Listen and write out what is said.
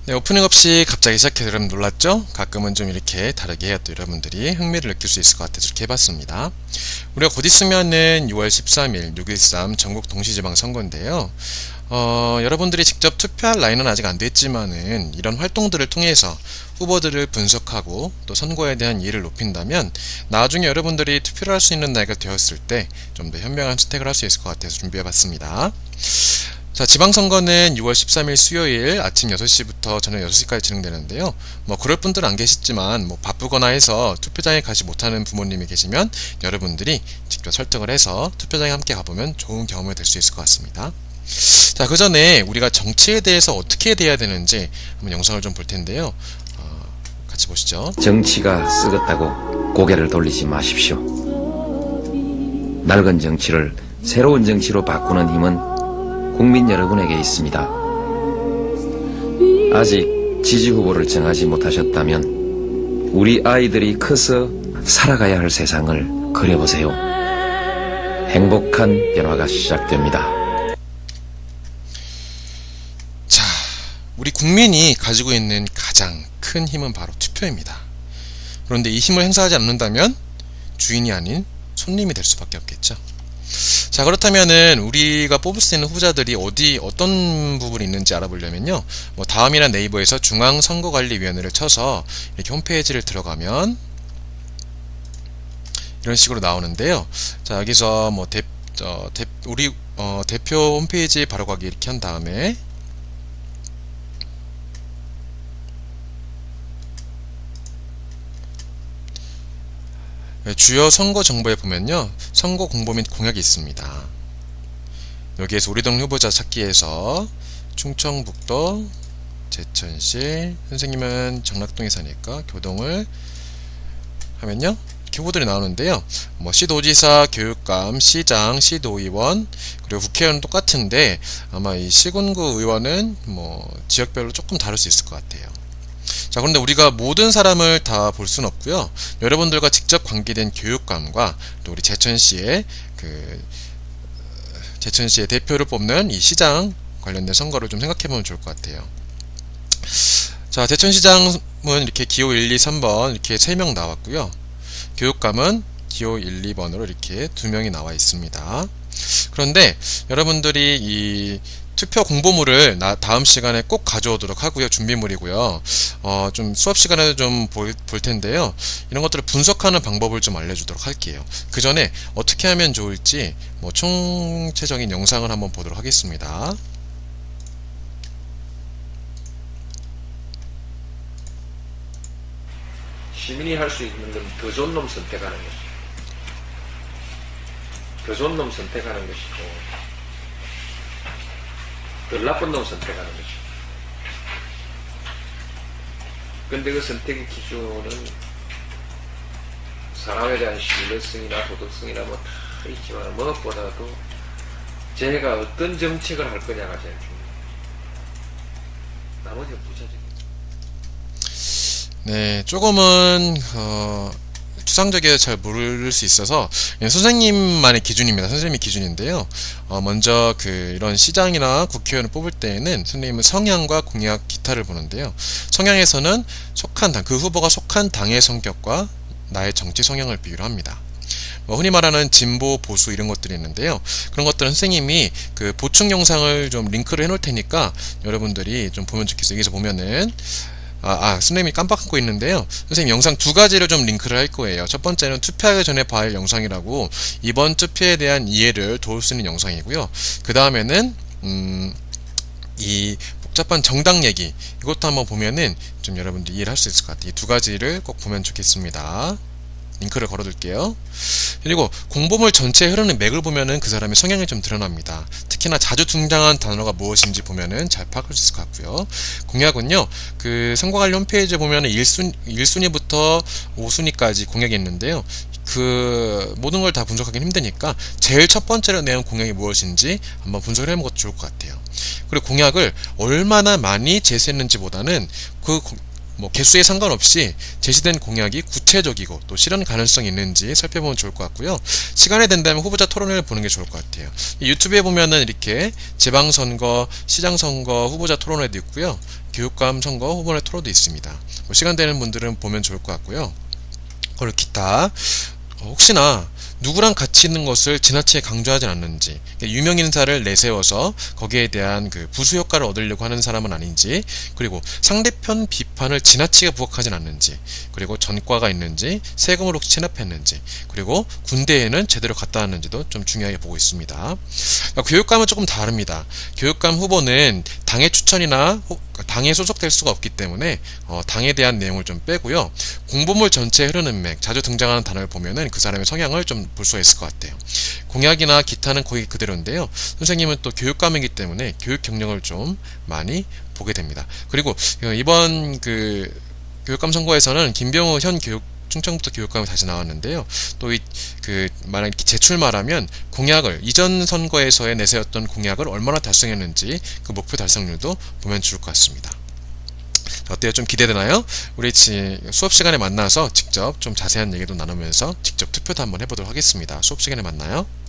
네, 오프닝 없이 갑자기 시작해서 여러분 놀랐죠? 가끔은 좀 이렇게 다르게 해야 또 여러분들이 흥미를 느낄 수 있을 것 같아서 이렇게 해봤습니다. 우리가 곧 있으면은 6월 13일 6.13 전국 동시지방선거인데요. 여러분들이 직접 투표할 나이는 아직 안 됐지만은 이런 활동들을 통해서 후보들을 분석하고 또 선거에 대한 이해를 높인다면 나중에 여러분들이 투표를 할 수 있는 나이가 되었을 때 좀 더 현명한 선택을 할 수 있을 것 같아서 준비해봤습니다. 자, 지방선거는 6월 13일 수요일 아침 6시부터 저녁 6시까지 진행되는데요. 그럴 분들은 안 계시지만, 바쁘거나 해서 투표장에 가지 못하는 부모님이 계시면 여러분들이 직접 설득을 해서 투표장에 함께 가보면 좋은 경험이 될 수 있을 것 같습니다. 자, 그 전에 우리가 정치에 대해서 어떻게 대해야 되는지 한번 영상을 좀 볼 텐데요. 같이 보시죠. 정치가 썩었다고 고개를 돌리지 마십시오. 낡은 정치를 새로운 정치로 바꾸는 힘은 국민 여러분에게 있습니다. 아직 지지 후보를 정하지 못하셨다면 우리 아이들이 커서 살아가야 할 세상을 그려보세요. 행복한 변화가 시작됩니다. 자, 우리 국민이 가지고 있는 가장 큰 힘은 바로 투표입니다. 그런데 이 힘을 행사하지 않는다면 주인이 아닌 손님이 될 수밖에 없겠죠. 자, 그렇다면은 우리가 뽑을 수 있는 후보자들이 어떤 부분이 있는지 알아보려면요. 다음이나 네이버에서 중앙선거관리위원회를 쳐서 이렇게 홈페이지를 들어가면 이런 식으로 나오는데요. 자, 여기서 우리 대표 홈페이지 바로 가기 이렇게 한 다음에 주요 선거 정보에 보면요, 선거 공보 및 공약이 있습니다. 여기에서 우리 동네 후보자 찾기에서 충청북도 제천시, 선생님은 정락동에 사니까 교동을 하면요, 이렇게 후보들이 나오는데요. 시도지사, 교육감, 시장, 시도의원, 그리고 국회의원은 똑같은데 아마 이 시군구 의원은 지역별로 조금 다를 수 있을 것 같아요. 자, 그런데 우리가 모든 사람을 다 볼 수는 없고요. 여러분들과 직접 관계된 교육감과 또 우리 제천시의 대표를 뽑는 이 시장 관련된 선거를 좀 생각해보면 좋을 것 같아요. 자, 제천시장은 이렇게 기호 1, 2, 3번 이렇게 3명 나왔고요. 교육감은 기호 1, 2번으로 이렇게 2명이 나와 있습니다. 그런데 여러분들이 이 투표 공보물을 다음 시간에 꼭 가져오도록 하고요. 준비물이고요. 좀 수업 시간에도 좀 볼 텐데요. 이런 것들을 분석하는 방법을 좀 알려주도록 할게요. 그 전에 어떻게 하면 좋을지 총체적인 영상을 한번 보도록 하겠습니다. 시민이 할 수 있는 건 더 좋은 놈 선택하는 것이고, 더 좋은 놈 선택하는 것이고, 덜 나쁜 놈 선택하는 것이고. 근데 그 선택의 기준은 사람에 대한 신뢰성이나 도덕성이나 다 있지만 무엇보다도 제가 어떤 정책을 할 거냐가 제일 중요해요. 나머지는 부차적이에요. 네, 조금은 추상적이어서 잘 모를 수 있어서 선생님만의 기준입니다. 선생님의 기준인데요. 먼저 이런 시장이나 국회의원을 뽑을 때에는 선생님은 성향과 공약 기타를 보는데요. 성향에서는 그 후보가 속한 당의 성격과 나의 정치 성향을 비교를 합니다. 흔히 말하는 진보, 보수 이런 것들이 있는데요. 그런 것들은 선생님이 보충 영상을 좀 링크를 해놓을 테니까 여러분들이 좀 보면 좋겠어요. 여기서 보면은 선생님이 깜빡하고 있는데요. 선생님 영상 2가지를 좀 링크를 할 거예요. 첫 번째는 투표하기 전에 봐야 할 영상이라고 이번 투표에 대한 이해를 도울 수 있는 영상이고요. 그 다음에는 이 복잡한 정당 얘기, 이것도 한번 보면은 좀 여러분들이 이해를 할 수 있을 것 같아요. 이 2가지를 꼭 보면 좋겠습니다. 링크를 걸어둘게요. 그리고 공보물 전체에 흐르는 맥을 보면은 그 사람의 성향이 좀 드러납니다. 특히나 자주 등장한 단어가 무엇인지 보면은 잘 파악할 수 있을 것 같고요. 공약은요, 선거관리 홈페이지에 보면은 1순위부터 5순위까지 공약이 있는데요. 모든 걸 다 분석하기는 힘드니까 제일 첫 번째로 내온 공약이 무엇인지 한번 분석을 해보는 것도 좋을 것 같아요. 그리고 공약을 얼마나 많이 제시했는지 보다는 뭐 개수에 상관없이 제시된 공약이 구체적이고 또 실현 가능성이 있는지 살펴보면 좋을 것 같고요. 시간이 된다면 후보자 토론회를 보는 게 좋을 것 같아요. 유튜브에 보면은 이렇게 지방선거, 시장선거 후보자 토론회도 있고요. 교육감 선거 후보자 토론도 있습니다. 뭐 시간 되는 분들은 보면 좋을 것 같고요. 그리고 기타 혹시나 누구랑 같이 있는 것을 지나치게 강조하진 않는지, 유명 인사를 내세워서 거기에 대한 그 부수 효과를 얻으려고 하는 사람은 아닌지, 그리고 상대편 비판을 지나치게 부각하진 않는지, 그리고 전과가 있는지, 세금을 혹시 체납했는지, 그리고 군대에는 제대로 갔다 왔는지도 좀 중요하게 보고 있습니다. 교육감은 조금 다릅니다. 교육감 후보는 당의 추천이나 당에 소속될 수가 없기 때문에 당에 대한 내용을 좀 빼고요. 공보물 전체에 흐르는 맥, 자주 등장하는 단어를 보면은 그 사람의 성향을 좀 볼 수가 있을 것 같아요. 공약이나 기타는 거의 그대로인데요. 선생님은 또 교육감이기 때문에 교육 경력을 좀 많이 보게 됩니다. 그리고 이번 그 교육감 선거에서는 김병우 현 충청북도 교육감이 다시 나왔는데요. 또 만약 재출마라면 공약을 이전 선거에서의 내세웠던 공약을 얼마나 달성했는지 그 목표 달성률도 보면 좋을 것 같습니다. 어때요? 좀 기대되나요? 우리 수업 시간에 만나서 직접 좀 자세한 얘기도 나누면서 직접 투표도 한번 해보도록 하겠습니다. 수업 시간에 만나요.